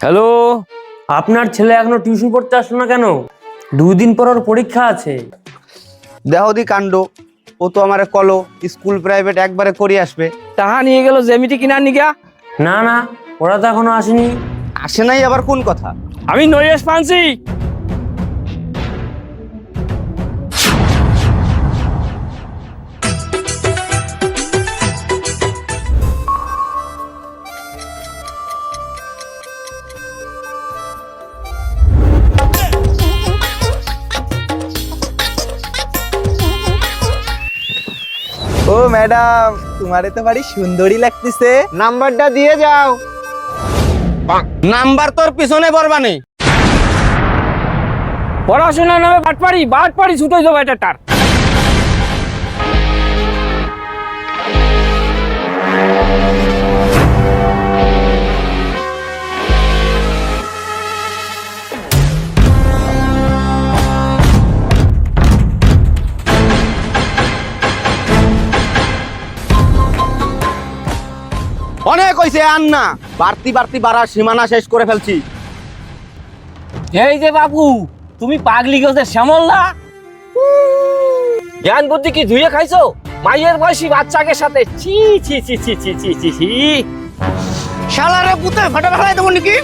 Hello, আপনার ছেলে এখনো টিউশন পড়তে আসলো না কেন? 2 দিন পর ওর পরীক্ষা আছে। দেহদি কাণ্ড, ও তো আমারে কলো স্কুল প্রাইভেট একবারে করে আসবে। তাহা নিয়ে গেল জ্যামিতি কিনার নিগা। না না, ওরা তো এখনো আসেনি। আসে নাই আবার কোন কথা? আমি নরেশ পানছি। ও ম্যাডাম, তোমারে তো বাড়ি সুন্দরী লাগতেছে। নাম্বারটা দিয়ে যাও। নাম্বার তোর পিছনে বরবানি। পড়াশোনার নামে বাটপাড়ি ছুটোই যাবো এটার। অনেক হইছে আর না, বাড়তি বাড়ার সীমানা শেষ করে ফেলছি। এই যে বাবু, তুমি পাগলি গেছে শ্যামল না? জ্ঞান বুদ্ধি কি ধুয়ে খাইছো মাইয়ের বয়সী বাচ্চাকে সাথে? ছি ছি ছি ছি ছি ছি ছি ছি। শালারে পুতে ফাটা ফেলাই দেবো নাকি?